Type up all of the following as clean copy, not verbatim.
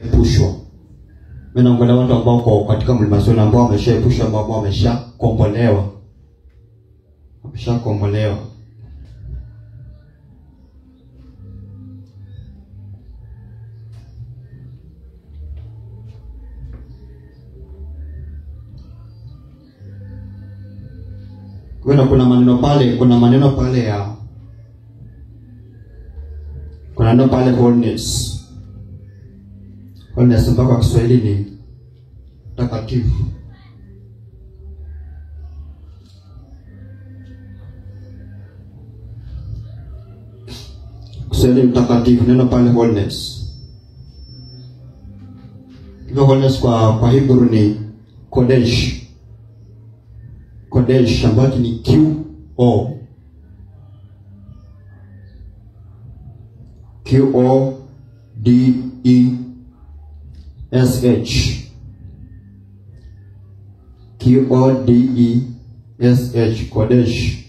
epushwa. Mimi naongelea watu ambao kwa katika Mlima Sayuni ambao wameshaepushwa, ambao wameshakombolewa. Wameshakombolewa. Kuna maneno pale ya kuna neno pale wholeness. Wholeness mpaka Kiswahili ni takatifu. Kiswahili mtakatifu, neno pale wholeness. Wholeness kwa Hebrew ni kodesh. Kodesh ambacho ni QO. QODESH. QODESH, Kodesh.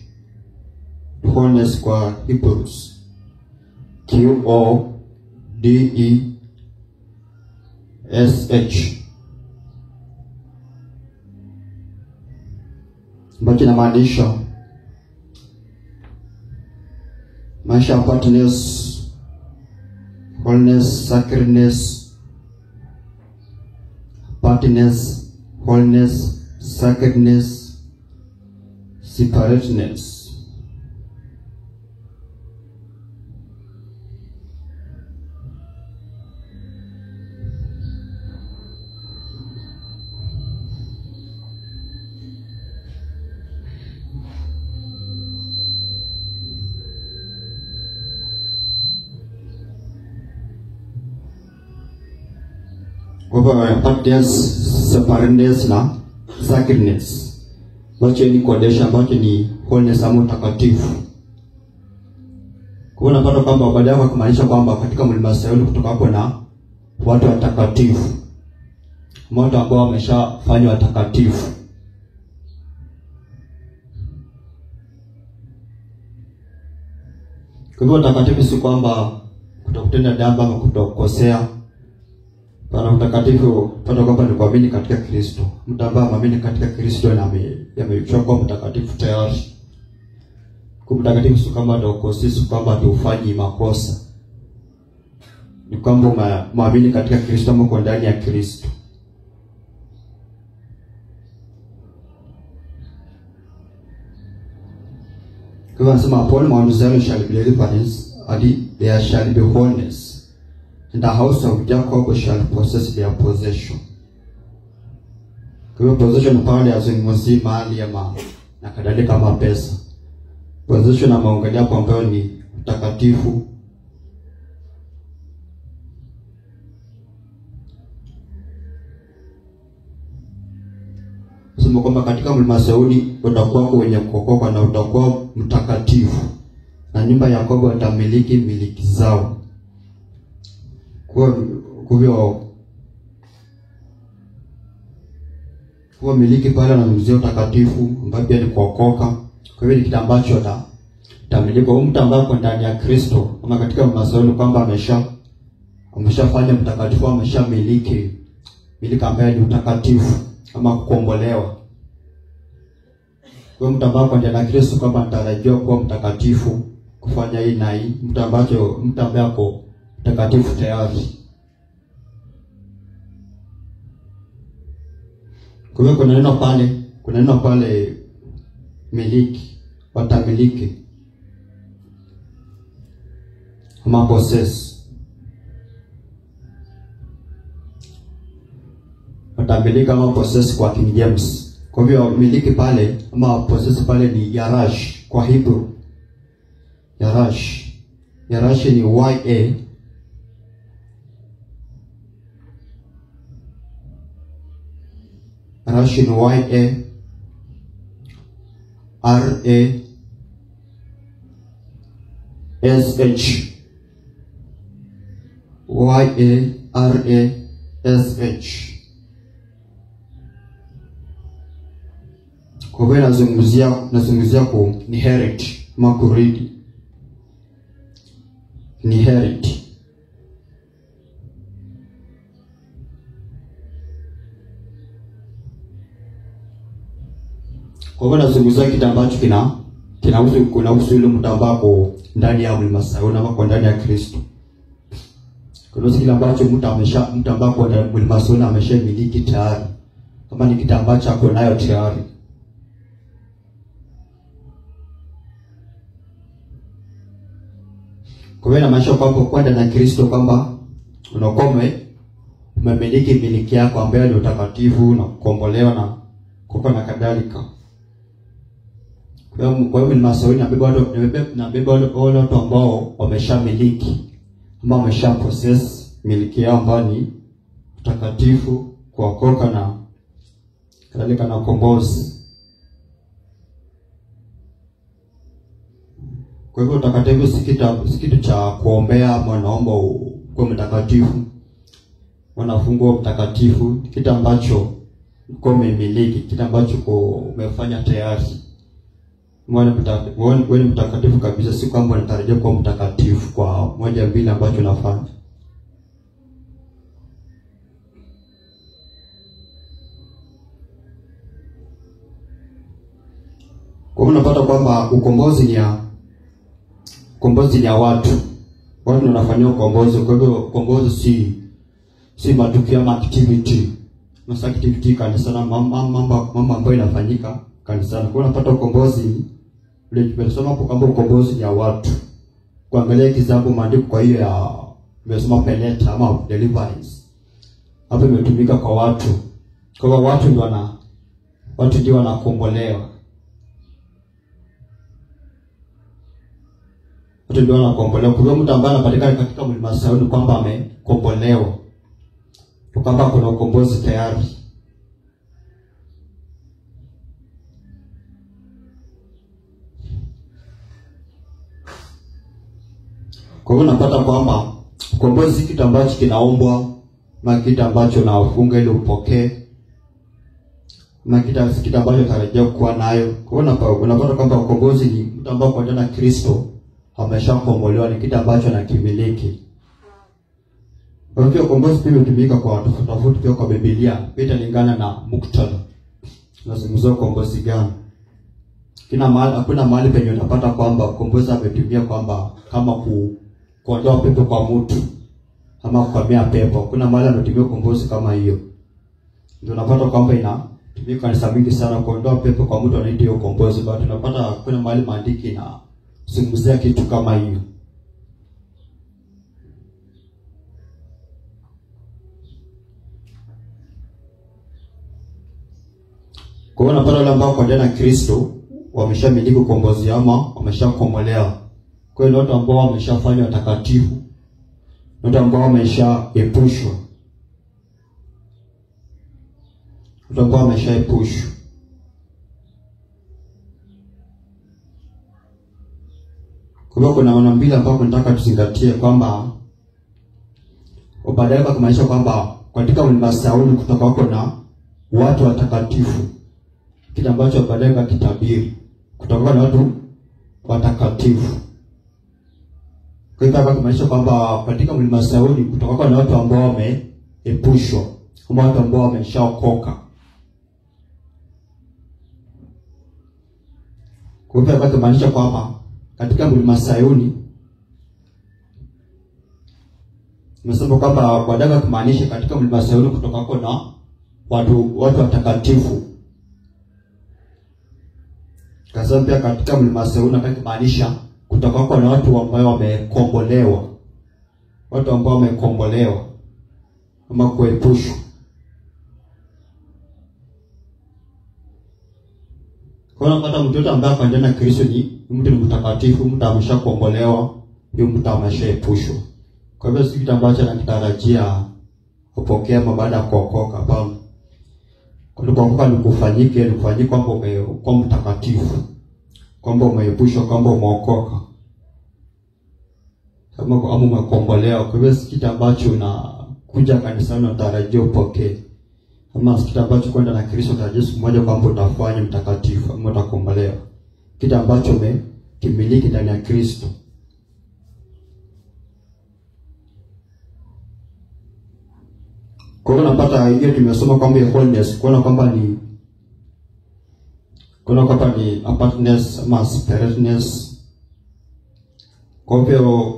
Wholeness kwa Hebrews. QODESH. Ambacho inamaanisha maisha partners, wholeness, sacredness, partners, wholeness, sacredness, separateness. Partners, separateness na sacredness. Wacho ni kodesha ambacho ni wholeness ama utakatifu. Kwa unapata kwamba baada ya kumaanisha kwamba katika Mlima Sayuni kutoka hapo na watu watakatifu. Watu ambao wameshafanywa watakatifu. Kwa hivyo utakatifu si kwamba kutokutenda dhambi ama kutokosea. Pana mtakatifu pata kwamba ni kuamini katika Kristo. Mtu ambaye ameamini katika Kristo na amechoka mtakatifu tayari. Kwa mtakatifu si kama dokosisi kwamba tufanyi makosa. Ni kwamba muamini katika Kristo ama kwa ndani ya Kristo. Kwa nasema Paul Mwanuzalo shall be deliverance, there shall be wholeness. And the house of Jacob shall possess their possession. Kwa hiyo possession pale azungumzia mali ama na kadhalika kama pesa. Possession ameongelea kwa ambayo ni utakatifu. Sema kwamba katika Mlima Sayuni utakuwa wenye kuokoka na utakuwa mtakatifu. Na nyumba ya Yakobo watamiliki miliki zao. Kwa miliki pale na mzee utakatifu ambaye pia ni kuokoka. Kwa hivyo ni kitu ambacho atamiliki kwa mtu ambaye kwa ndani ya Kristo ama katika Mlima Sayuni kwamba ameshafanya mtakatifu, ameshamiliki ambaye ni utakatifu ama kukombolewa. Kwa mtu ambaye kwa ndani ya Kristo kwamba anatarajiwa kuwa mtakatifu, kufanya hii na hii, mtu ambaye ako mtakatifu tayari. Kwa hiyo kuna neno pale miliki, watamiliki ama possess. Watamiliki ama possess kwa King James. Kwa hivyo miliki pale ama possess pale ni yarash kwa Hebrew. Yarash ni YA. Yarash ni YA RASH. YARASH. Kwa hivyo nazungumzia ku inherit ama kuridi. Inherit. Kwa hivyo nazungumzia kitu ambacho kinahusu ile mtu ambako ndani ya Mlima Sayuni ama kwa ndani ya Kristo. Kwa kile ambacho mtu ambako ndani ya Mlima Sayuni ameshamiliki tayari. Kama ni kitu ambacho ako nayo tayari. Kwa hiyo inamaanisha kwamba kwa ndani ya Kristo kwamba unakuwa umemiliki miliki yako ambayo ni utakatifu na kukombolewa na kuko na kadhalika. Kwa hiyo Mlima Sayuni nabeba wale watu ambao wameshamiliki ama wamesha possess miliki yao ambayo ni utakatifu, kuokoka na kadhalika na ukombozi. Kwa hivyo utakatifu si kitu cha kuombea mwanaomba kwa mtakatifu. Wanafungwa mtakatifu, kitu ambacho uko umemiliki, kitu ambacho umefanya tayari. Wewe ni mtakatifu kabisa, si kwamba unatarajia kuwa mtakatifu kwa moja mbili ambacho unafanya. Kwa hiyo unapata kwamba ukombozi ni ya watu. Watu wanafanya ukombozi. Kwa hivyo ukombozi si matukio ama activity. Masa activity kanisani, mambo ambayo inafanyika kanisani. Kwa hiyo unapata ukombozi ule tumesoma hapo kwamba ukombozi ni ya watu. Kuangalia kitabu maandiko kwa hiyo ya tumesoma peneta ama deliverance. Hapo imetumika kwa watu. Kwa hivyo watu ndio wanakombolewa. Watu ndio wanakombolewa. Kwa mtu ambaye anapatikana katika Mlima Sayuni kwamba amekombolewa. Kwamba kuna ukombozi tayari. Kwa hiyo unapata kwamba ukombozi kitu ambacho kinaombwa, na kitu ambacho nafunga ili upokee, na kitu ambacho tarajia kuwa nayo. Kwa hiyo unapata kwamba ukombozi ni mtu ambaye kwa ndani ya Kristo ameshakombolewa, ni kitu ambacho anakimiliki. Kwa hiyo ukombozi pia unatumika kwa watu tofauti pia kwa Biblia. Pia lingana na muktadha. Tunazungumzia ukombozi gani? Hakuna mahali penye unapata kwamba ukombozi ametumia kwamba kama kuondoa pepo kwa mtu ama kukamia pepo. Kuna mahali anatumia ukombozi kama hiyo. Ndio unapata kwamba inatumika kanisa mingi sana kuondoa pepo kwa mtu, anaitwa ukombozi. But tunapata kuna mahali maandiki na zungumzia kitu kama hiyo. Kwa hiyo unapata wale ambao kwa ndani ya Kristo wameshamiliki ukombozi ama wameshakombolewa. Kwa hiyo watu ambao wameshafanywa watakatifu, watu ambao wameshaepushwa, watu ambao wameshaepushwa. Kwa hiyo kuna mambo mbili ambapo nataka tuzingatie kwamba baadaye kumaanisha kwamba katika Mlima Sayuni kutoka na watu watakatifu. Kitu ambacho baadaye kitabiri kutoka na watu watakatifu. Kwa hiyo kumaanisha kwamba katika Mlima Sayuni kutoka na watu ambao wameepushwa, kama watu ambao wameshaokoka. Kwa hiyo kumaanisha kwamba katika Mlima Sayuni nimesema kwamba baadaye kumaanisha katika Mlima Sayuni kutoka na watu watakatifu. Kaza pia katika Mlima Sayuni kumaanisha kutoka na watu ambao wamekombolewa. Watu ambao wamekombolewa ama kuepushwa. Kwa hiyo unapata mtu ambaye kwa ndani ya Kristo ni mtu mtakatifu, mtu ameshakombolewa, ndio mtu ameshaepushwa. Kwa hivyo si kitu ambacho anakitarajia kupokea baada ya kuokoka bali kuokoka ni kufanyike kwamba umekuwa mtakatifu, kwamba umeepushwa, kwamba umeokoka, kama umekombolewa. Kwa hivyo si kitu ambacho unakuja kanisani unatarajia upokee, ama si kitu ambacho kwenda na Kristo unatarajia siku moja kwamba utafanya mtakatifu ama utakombolewa. Kitu ambacho umekimiliki ndani ya Kristo. Kwa hiyo unapata hiyo tumesoma kwamba holiness, kuona kwamba ni Kuna kwamba ni apartness ama separateness. Kwa hivyo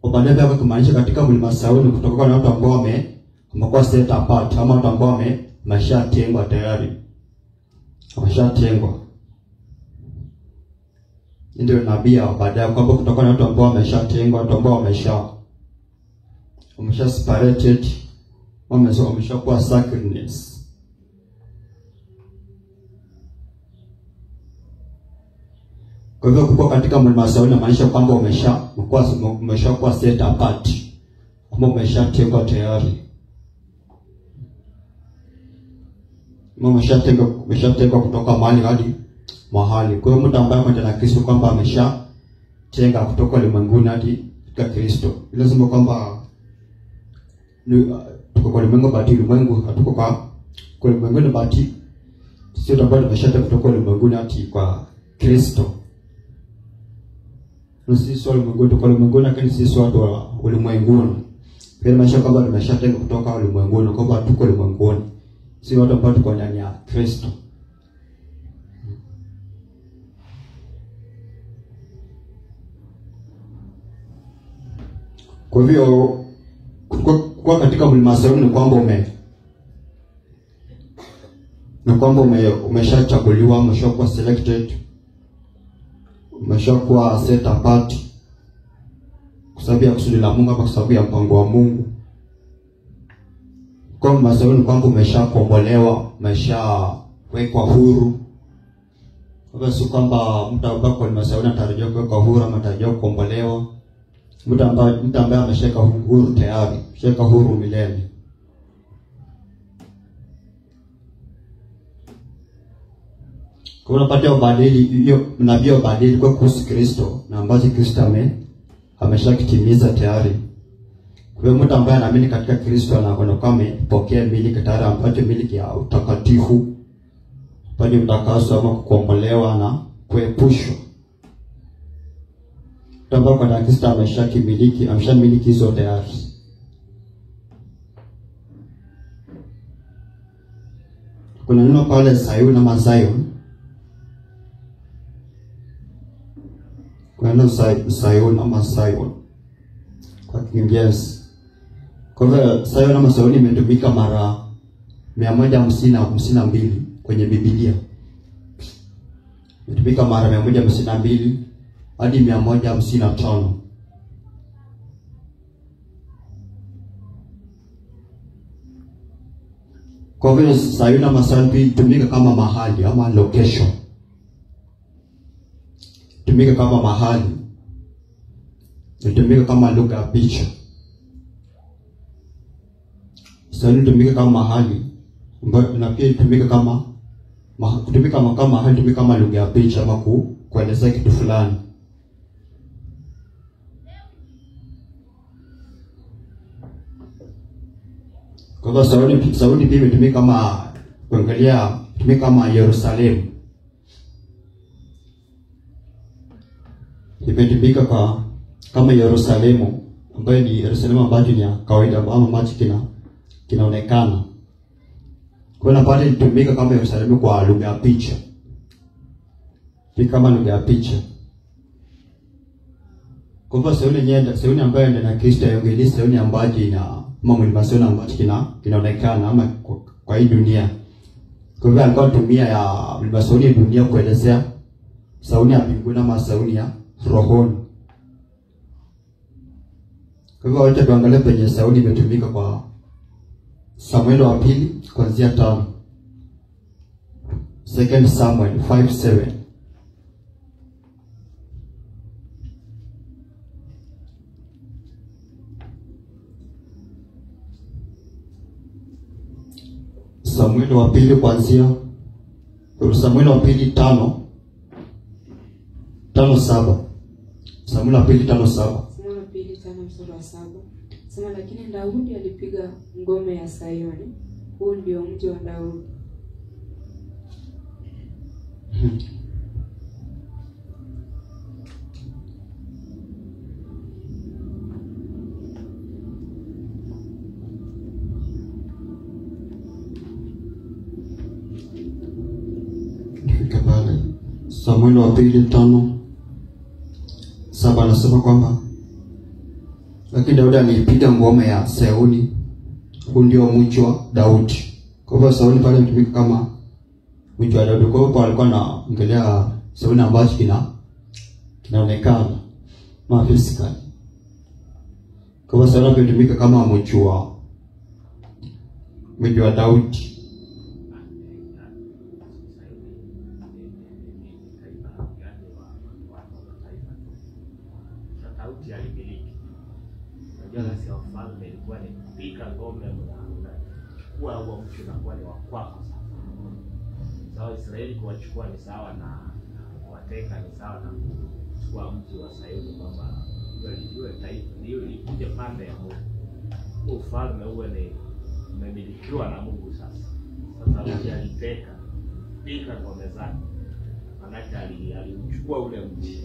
upande wake kumaanisha katika mlima Sayuni kutoka kwa watu ambao wamekuwa set apart, ama watu ambao wameshatengwa tayari. Wameshatengwa. Ndio nabii baadaye kwamba kutoka na watu ambao wameshatengwa, watu ambao wamesha separated, wameshakuwa sacredness. Kwa hivyo kuwa katika mlima Sayuni maanisha kwamba umeshakuwa set apart, kwamba umeshatengwa tayari. Umeshatengwa kutoka mahali hadi mahali. Kwa hiyo mtu ambaye ameenda na Kristo kwamba ameshatenga kutoka ulimwenguni hadi katika Kristo. Lazima kwamba tuko kwa ulimwengu bali ulimwengu hatuko kwa ulimwengu bali sio ambao tumeshatenga kutoka ulimwenguni hadi kwa Kristo. Sisi wale ulimwenguni kwa ulimwenguni, lakini sisi watu wa ulimwenguni. Kwa maana kwamba tumeshatenga kutoka ulimwenguni, kwamba tuko ulimwenguni. Si watu ambao tuko ndani ya Kristo. Kwa hivyo kwa katika mlima Sayuni ni kwamba umeshachaguliwa, umeshakuwa selected, umeshakuwa set apart kwa sababu ya kusudi la Mungu, kwa sababu ya mpango wa Mungu. Kwa mlima Sayuni kwamba umeshakombolewa, umeshawekwa huru. Kwa hivyo si kwamba mtu ambaye kwa mlima Sayuni atarajia kuwekwa huru ama atarajia kukombolewa. Mtu ambaye ameshika huru tayari, shika huru milele. Kwa unapata ubadili hiyo nabii ubadili kwa kuhusu Kristo na ambacho Kristo ameshakitimiza tayari. Kwa hiyo mtu ambaye anaamini katika Kristo anaona kama amepokea miliki tayari, ambacho miliki ya utakatifu, pale utakaso ama kukombolewa na kuepushwa. Tamba kwa Kristo ameshamiliki hizo tayari. Kuna neno pale Sayuni ama Zion. Kuna neno Sayuni ama Zion kwa Kiingereza. Kwa hivyo Sayuni ama Sayuni imetumika mara 152 kwenye Biblia. Imetumika mara 152 hadi 155. Kwa hivyo Sayuni ama Sayuni itumika kama mahali ama location. Itumika kama mahali. Itumika kama lugha ya picha. Sayuni itumika kama mahali, na pia itumika kama mahali, itumika kama lugha ya picha ama kueleza kitu fulani. Kwa hivyo Sayuni pia imetumika kama kuangalia, itumika kama Yerusalemu. Imetumika kama Yerusalemu, ambayo ni Yerusalemu ambayo ni ya kawaida ama macho kinaonekana. Kwa hiyo napata itumika kama Yerusalemu kwa lugha ya picha. Ni kama lugha ya picha. Kwa hivyo Sayuni ambayo ni na Kristo yaongelea Sayuni ambayo ina mlima Sayuni ambayo kinaonekana ama kwa hii dunia. Kwa hivyo alikuwa tumia ya mlima Sayuni dunia kuelezea Sayuni ya mbinguni ama Sayuni ya rohoni. Kwa hivyo wacha tuangalie penye Sayuni imetumika kwa Samueli wa pili kuanzia 5. 2 Samuel 5:7. Samueli wa pili kuanzia Samueli wa pili 5:7. Samueli wa pili 5:7. Samueli wa pili 5:7. Sema lakini Daudi alipiga ngome ya Sayuni. Huu ndio mji wa Daudi. Nifika pale. Samueli wa pili 5:7 anasema kwamba lakini Daudi alipiga ngome ya Sayuni, huu ndio mji wa Daudi. Kwa hivyo Sayuni pale mtumika kama mji wa Daudi. Kwa hivyo alikuwa anaongelea Sayuni ambacho kinaonekana kama physical. Kwa hivyo Sayuni mtumika kama mji wa Daudi. Daudi alimiliki. Unajua si wafalme ilikuwa ni kupika ngome kuwa huo mtu unakuwa ni wa kwako sasa. Sawa, Israeli kuwachukua ni sawa na kuwateka ni sawa na kuchukua mji wa Sayuni, kwamba iwe taifa hiyo ikuje pande ya Mungu. Ufalme uwe ni umemilikiwa na Mungu sasa. Sasa Daudi aliteka pika ngome zake. Manake alichukua ule mji.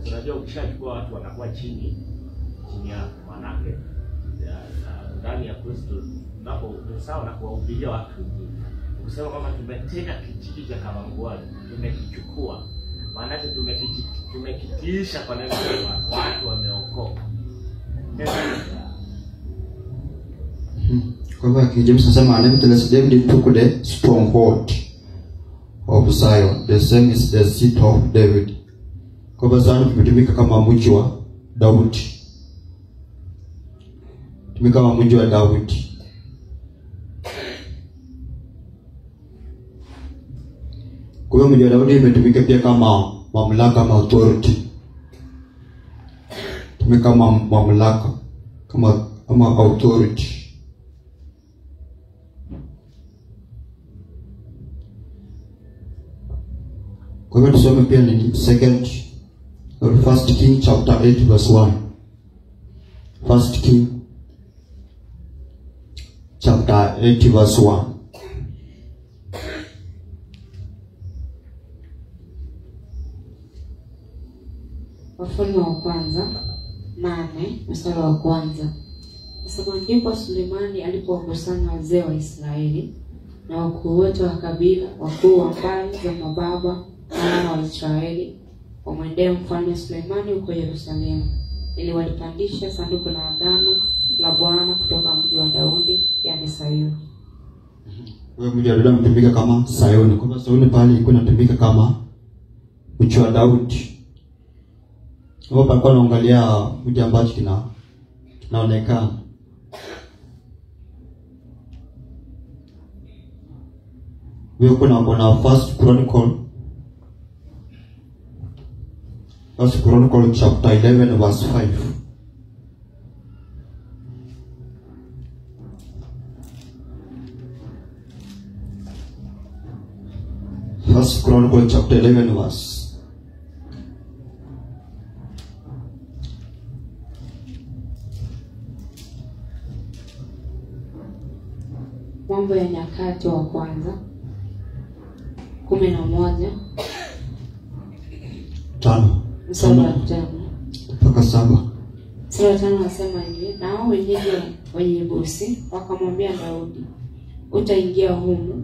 Unajua ukishachukua watu wanakuwa chini ya manake ndani ya Kristo, napo sawa na kuwahubiria watu wengine. Ukisema kama tumeteka kijiji cha Kamangwani, tumekichukua, manake tumekitiisha kwa neno la watu wameokoka. Kwa hivyo James anasema nevertheless David took the stronghold of Zion, the same is the seat of David. Kwa hivyo Zion tumetumika kama mji wa Daudi. Tumika kama mji wa Daudi. Kwa hivyo mji wa Daudi imetumika pia kama mamlaka, kama authority. Tumika kama mamlaka, kama authority. Kwa hivyo tusome pia ni First King chapter 8 verse 1. First King chapter 8 verse 1. Wafalme wa kwanza 8 mstari wa kwanza. Sasa ndipo Sulemani alipowakusanya wazee wa Israeli na wakuu wote wa kabila, wakuu wa mbari za mababa na wa Israeli, wamwendee mfalme Sulemani huko Yerusalemu, ili walipandisha sanduku la agano la Bwana kutoka mji wa Daudi, yani Sayuni. Wewe mji wa Daudi unatumika kama Sayuni. Kwa sababu Sayuni pale ilikuwa inatumika kama mji wa Daudi. Hapo palikuwa anaangalia mji ambacho kinaonekana. Wewe kuna First Chronicle chapter 11 verse 5. First Chronicle chapter 11 verse 5. Mambo ya Nyakati wa kwanza 11 5 mstari wa 5 mpaka 7. Mstari wa 5 anasema hivi: nao wenyeji wa Yebusi wakamwambia Daudi, utaingia humu.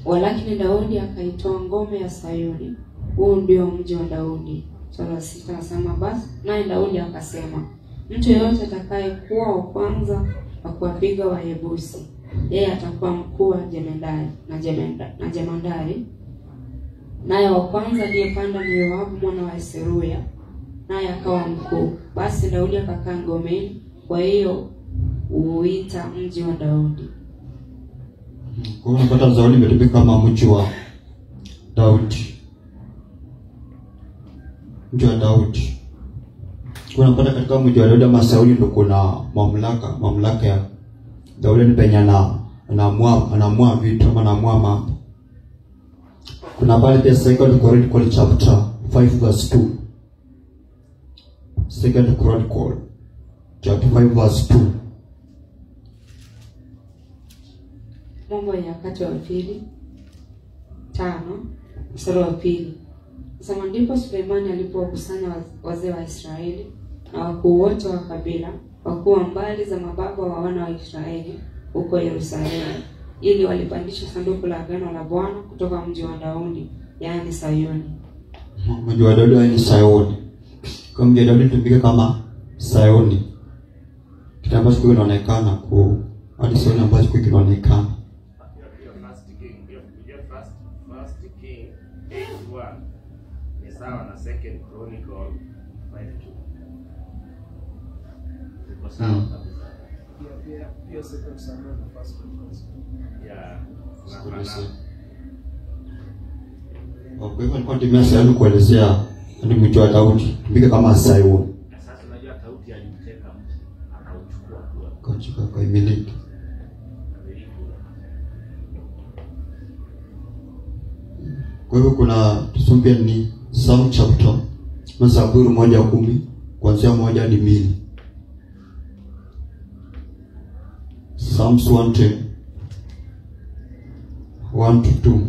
Walakini Daudi akaitoa ngome ya Sayuni, huu ndio mji wa Daudi. Mstari wa 6 anasema basi naye Daudi akasema, mtu yeyote atakaye kuwa wa kwanza wa kuwapiga wa Yebusi, yeye atakuwa mkuu wa jemandari. Naye wa kwanza aliyepanda ni Yoabu mwana wa Seruya, naye akawa mkuu. Basi Daudi akakaa ngomeni, kwa hiyo huita mji wa Daudi. Kwa hiyo unapata Sayuni imetumika kama mji wa Daudi. Mji wa Daudi. Kwa unapata katika mji wa Daudi ama Sayuni ndio kuna mamlaka ya Daudi, ni penye anaamua vitu ama anaamua mambo. Kuna pale pia Second Chronicle chapter 5 verse 2. Second Chronicle chapter 5 verse 2. Mambo ya Nyakati wa pili 5 mstari wa 2. Sasa ndipo Sulemani alipowakusanya wazee wa Israeli na wakuu wote wa kabila, wakuu wa mbari za mababa wa wana wa Israeli huko Yerusalemu, ili walipandisha sanduku la agano la Bwana kutoka mji wa Daudi, yaani Sayuni. Mji wa Daudi yaani Sayuni. Kwa mji wa Daudi tumike kama Sayuni. Kitu ambacho kinaonekana hadi Sayuni ambacho kinaonekana. First King 8:1 ni sawa na Second Chronicle 5:2. Iko sawa kabisa. Pia Second Samuel na First Chronicles. Yeah. Kwa hivyo nilikuwa natumia Sayuni kuelezea ni mji wa Daudi tumike kama Sayuni. Sasa unajua Daudi alimteka mji akauchukua Kwa imiliki. Kwa hivyo kuna tusombe ni Psalm chapter Zaburi 1:10 kuanzia 1 hadi 2. Psalms 110 1-2.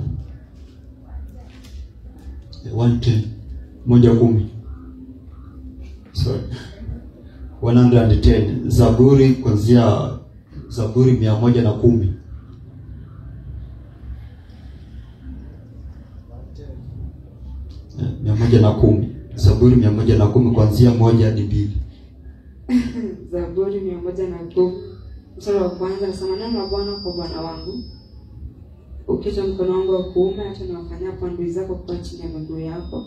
110 1:10. Sorry. 110 Zaburi kuanzia Zaburi 110. Yeah, 110. Zaburi 110 kuanzia 1 hadi 2. Zaburi 110 mstari wa kwanza nasema, neno la Bwana kwa Bwana wangu, ukita mkono wangu wa kuume, hata niwafanyia adui zako kuwa chini ya miguu yako.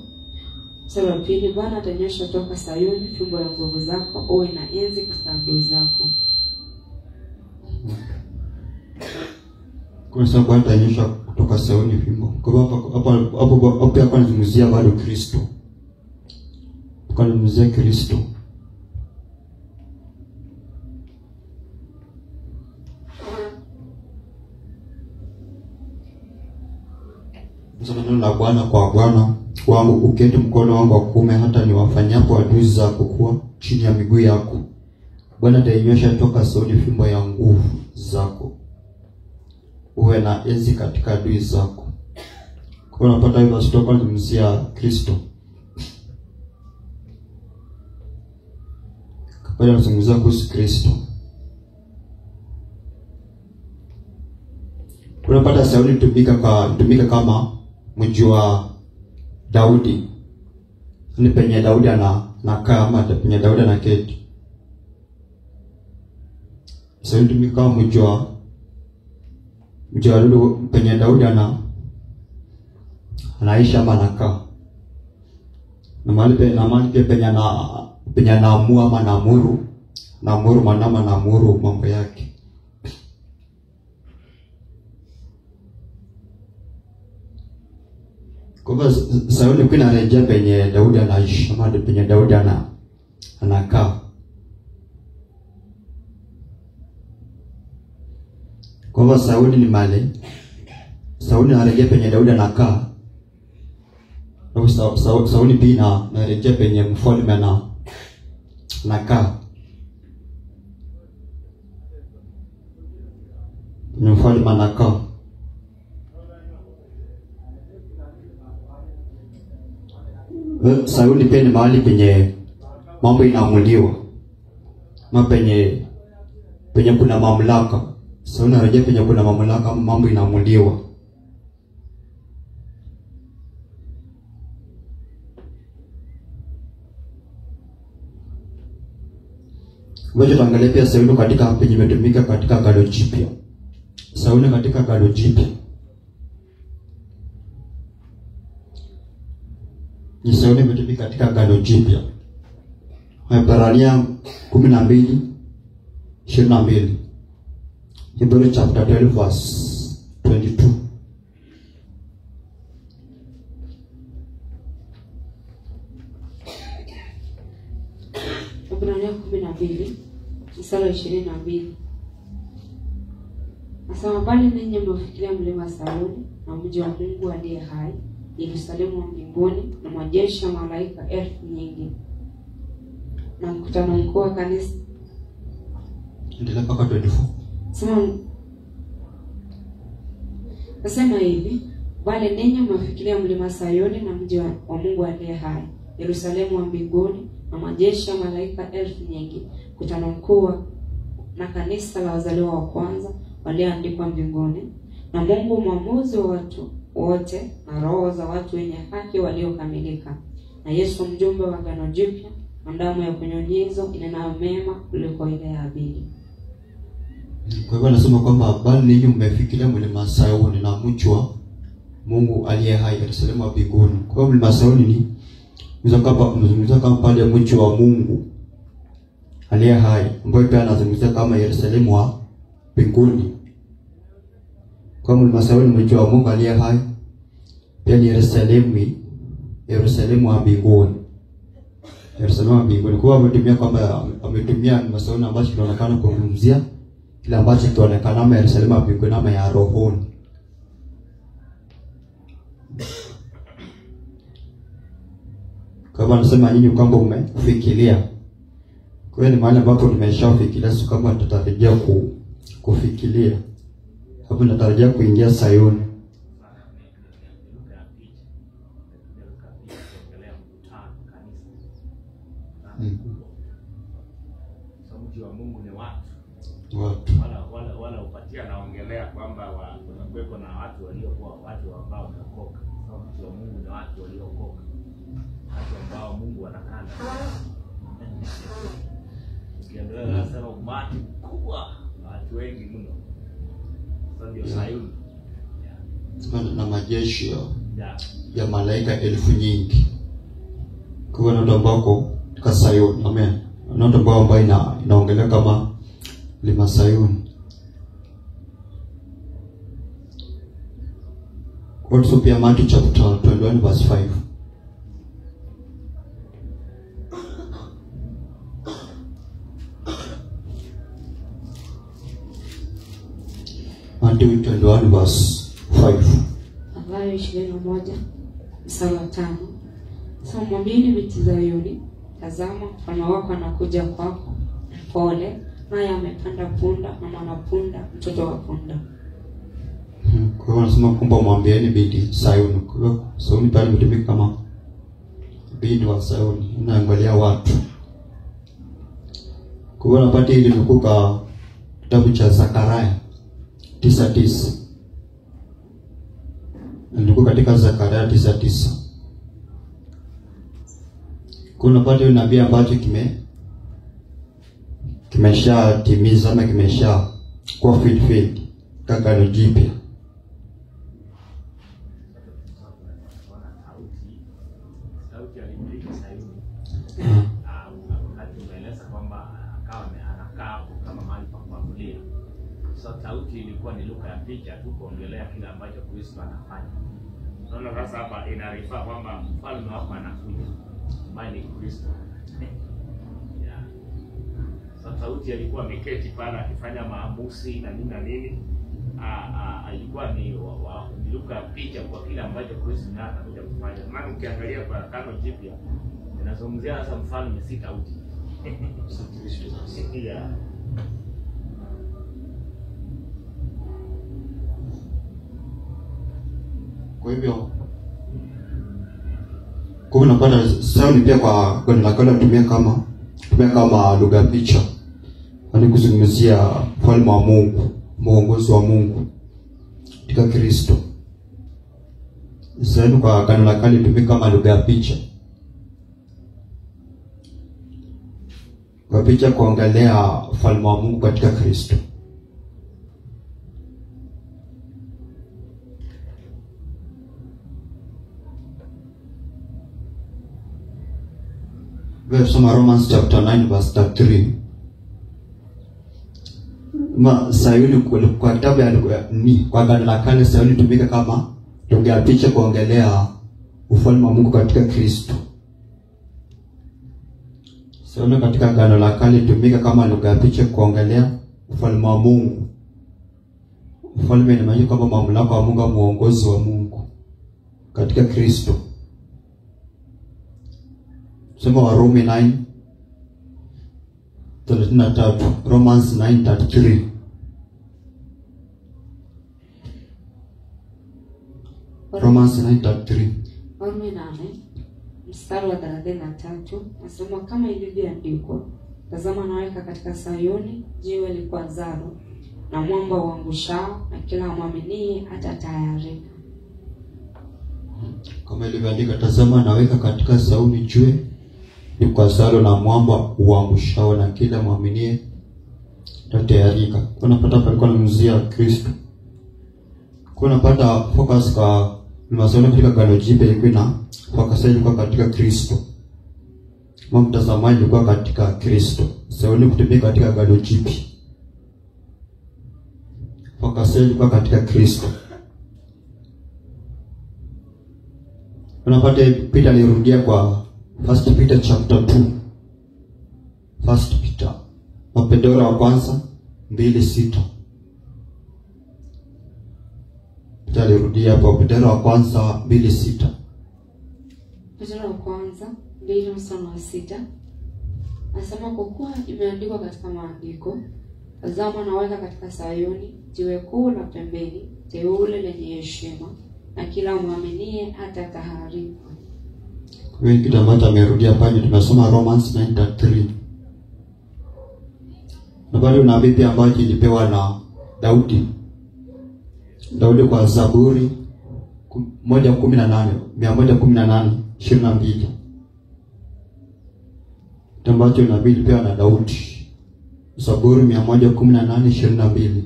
Mstari wa pili, Bwana atanyosha toka Sayuni fimbo ya nguvu zako, uwe na enzi katika adui zako. Kwa sababu Bwana atanyosha kutoka Sayuni fimbo. Kwa hapo pia kwa anazungumzia bado Kristo. Kwa anazungumzia Kristo. Sasa neno la Bwana kwa Bwana wangu, uketi mkono wangu wa kuume, hata niwafanyapo adui zako kuwa chini ya miguu yako. Bwana atainyosha toka Sayuni fimbo ya nguvu zako, uwe na enzi katika adui zako. Kwa unapata hivyo sitoka nimzia Kristo. Kwa nazungumzia kuhusu Kristo. Unapata Sayuni tumika kama mji wa Daudi. Ni penye Daudi anakaa ama penye Daudi anaketi. Sayuni tumika kama mji wa Daudi penye Daudi anaishi ama anakaa. Na mahali pia penye anaamua ama naamuru manama naamuru mambo yake. Kwa hivyo Sayuni kwa inarejea penye Daudi anaishi ama penye Daudi anakaa. Kwa hivyo Sayuni ni mali. Sayuni anarejea penye Daudi anakaa. Na Sayuni pia inarejea penye mfalme anakaa. Ni mfalme anakaa. Sayuni pia ni mahali penye mambo inaamuliwa. Na penye kuna mamlaka. Sayuni anarejea penye kuna mamlaka, mambo inaamuliwa. Wacha tuangalie pia Sayuni katika penye imetumika katika Agano Jipya. Sayuni katika Agano Jipya. Ni Sayuni imetumika katika Agano Jipya. Waebrania 12:22. Hebrew chapter 12 verse 22. Waebrania 12 mstari wa 22. Nasema, bali ninyi mnafikiria mlima Sayuni na mji wa Mungu aliye hai, Yerusalemu wa mbinguni, na majeshi ya malaika elfu nyingi, na mkutano mkuu wa kanisa. Endelea mpaka 24. Nasema hivi, bali ninyi mnafikiria mlima Sayuni na mji wa Mungu aliye hai, Yerusalemu wa mbinguni, na majeshi ya malaika elfu nyingi, mkutano mkuu na kanisa la wazaliwa wa kwanza walioandikwa mbinguni, na Mungu mwamuzi wa watu wote, na roho za watu wenye haki waliokamilika, na Yesu mjumbe wa agano jipya, na damu ya kunyunyizo inenayo mema kuliko ile ya Abeli. Kwa hivyo anasema kwamba bali ninyi mmefikiria mlima Sayuni na mji wa Mungu aliye hai, Yerusalemu wa mbinguni. Kwa hivyo mlima Sayuni ni mzungumza kama pale mji wa Mungu aliye hai, ambaye pia anazungumzia kama Yerusalemu wa mbinguni. Kwa mlima Sayuni mji wa Mungu aliye hai, pia ni Yerusalemu wa mbinguni. Yerusalemu wa mbinguni. Kwa ametumia kwamba ametumia mlima Sayuni ambacho kinaonekana kuzungumzia kile ambacho kinaonekana kama Yerusalemu wa mbinguni ama ya rohoni. Kwa hivyo anasema nyinyi kwamba umefikiria. Kwa hiyo ni mahali ambapo tumeshafikiria, sio kama tutatarajia kufikiria. Hapo natarajia kuingia Sayuni. Mji wa Mungu ni watu. Wala upatia naongelea kwamba kunakuwepo na watu waliokuwa watu ambao wameokoka. Mji wa Mungu ni watu waliokoka. Watu ambao Mungu anakaa nao. Ukiendelea sasa umati mkubwa, watu wengi mno. Sasa ndio Sayuni. Na majeshi ya malaika elfu nyingi. Kwa hiyo ndio ambako kwa Sayuni. Amen. Ndio ambayo inaongelea kama mlima Sayuni. Also pia Matthew chapter 21 verse 5. Matthew 21 verse 5. Mathayo 21 mstari wa 5. Sasa mwambieni binti Zayuni, tazama mfalme wako anakuja kwako, pole, naye amepanda punda na mwanapunda, mtoto wa punda. Kwa hiyo anasema kwamba mwambieni binti Sayuni. Kwa hiyo Sayuni pale imetumika kama binti wa Sayuni, unaangalia watu. Kwa hiyo napata hili nikuka kitabu cha Zakaria 9:9. Ndiko katika Zakaria 9:9. Kuna pale unabii ambacho kimeshatimiza ama kimesha kwa fulfilled kaka jipya. Sauti alimlika Sayuni. Wakati umeeleza kwamba akawa anakaa kama mahali pa kuabudia. Sasa sauti ilikuwa ni lugha ya picha tu kuongelea kile ambacho Kristo anafanya. Unaona sasa hapa inarifaa kwamba mfalme wako anakuja, ambaye ni Kristo. Yeah. Sasa sauti alikuwa ameketi pale akifanya maamuzi na nini. Alikuwa ni lugha ya picha kwa kile ambacho Kristo anakuja kufanya. Maana ukiangalia kwa Agano Jipya inazungumzia sasa mfalme si sauti. Yeah. Kwa hivyo kwa unapata Sayuni pia kwa la kale tumia kama lugha picha. Ni kuzungumzia mfalme wa Mungu, muongozi wa Mungu katika Kristo. Sayuni kwa Agano la Kale tumia kama lugha ya picha. Kwa picha kuangalia mfalme wa Mungu katika Kristo. Soma Romans chapter 9 verse 3. Sayuni kwa kitabu kwa Agano la Kale Sayuni tumika kama lugha ya picha kuongelea ufalme wa Mungu katika Kristo. Sayuni katika Agano la Kale tumika kama lugha ya picha kuongelea ufalme wa Mungu. Ufalme ni maana kwamba mamlaka wa Mungu, muongozi wa Mungu katika Kristo. Sema Warumi 9:33, Romans 9:33. Romans 9:33. Warumi 8 mstari wa 33 nasema kama ilivyoandikwa, tazama naweka katika Sayuni jiwe likwazalo, na mwamba uangushao, na kila amwaminie atatayarika. Kama ilivyoandika, tazama naweka katika Sayuni jiwe likwazalo, na mwamba uangushao, na kila mwaminie atatayarika. Unapata palikuwa anamzungumzia Kristo. Unapata focus kwa masuala katika Agano Jipya ilikuwa na focus ilikuwa katika Kristo. Mtazamaji ilikuwa katika Kristo. Sayuni kutembea katika Agano Jipya. Focus ilikuwa katika Kristo. Unapata Peter alirudia kwa 1 Peter chapter 2. 1 Peter. Petro wa kwanza 2:6. Peter alirudia kwa Petro wa kwanza 2:6. Petro wa kwanza 2:6. Anasema kwa kuwa imeandikwa katika maandiko, tazama naweka katika Sayuni jiwe kuu la pembeni, teule lenye heshima, na kila muaminie atatahariwa. Kwa hiyo kitu ambacho amerudia pale tunasoma Romans 9:3. Na bado na Biblia ambayo ilipewa na Daudi. Daudi kwa Zaburi 118:22. Kitu ambacho nabii ilipewa na Daudi. Zaburi 118:22.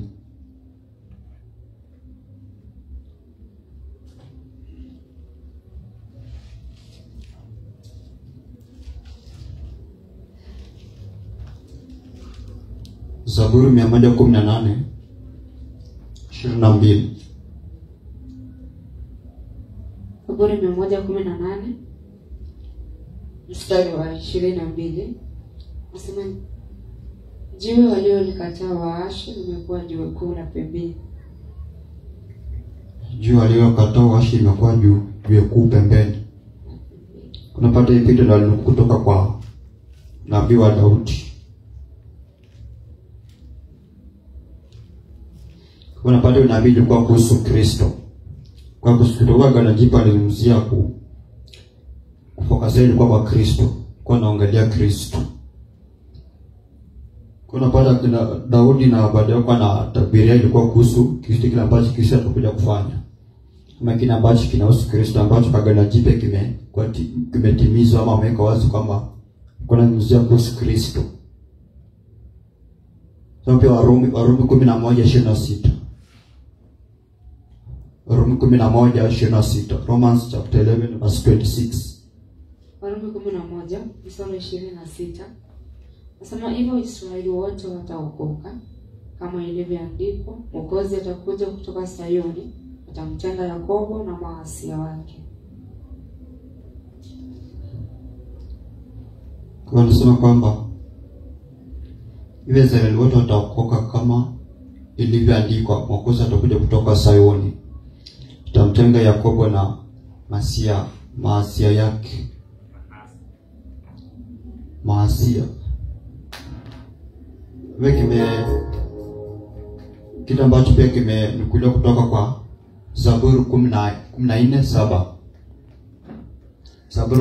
Zaburi 118:22. Zaburi 118 mstari wa 22. Nasema jiwe waliolikataa waashi limekuwa jiwe kuu la pembeni. Jiwe waliolikataa waashi limekuwa jiwe kuu pembeni. Unapata hii kitu ndio kutoka kwa nabii wa Daudi. Unapata unabii ulikuwa kuhusu Kristo. Kwa kutoka Agano Jipya alimzia kufocus ilikuwa kwa Kristo, kwa naangalia Kristo. Kuna pale Daudi na baadaye kwa na tabiria ilikuwa kuhusu Kristo, kile ambacho Kristo atakuja kufanya. Kama kile ambacho kinahusu Kristo ambacho Agano Jipya kimetimizwa ama ameweka wazi kwamba kuna mzia kuhusu Kristo. Sasa Warumi 11:26. Warumi 11:26. Romans chapter 11 verse 26. Warumi 11 mstari 26. Nasema hivyo Israeli wote wataokoka, kama ilivyoandikwa, Mwokozi atakuja kutoka Sayuni, atamtenga Yakobo na maasia wake. Kwa nasema kwamba Israeli wote wataokoka kama ilivyoandikwa, Mwokozi atakuja kutoka Sayuni, atamtenga Yakobo na maasia yake. Maasia. Kitu ambacho pia kimenukuliwa kutoka kwa Zaburi 14:7. Zaburi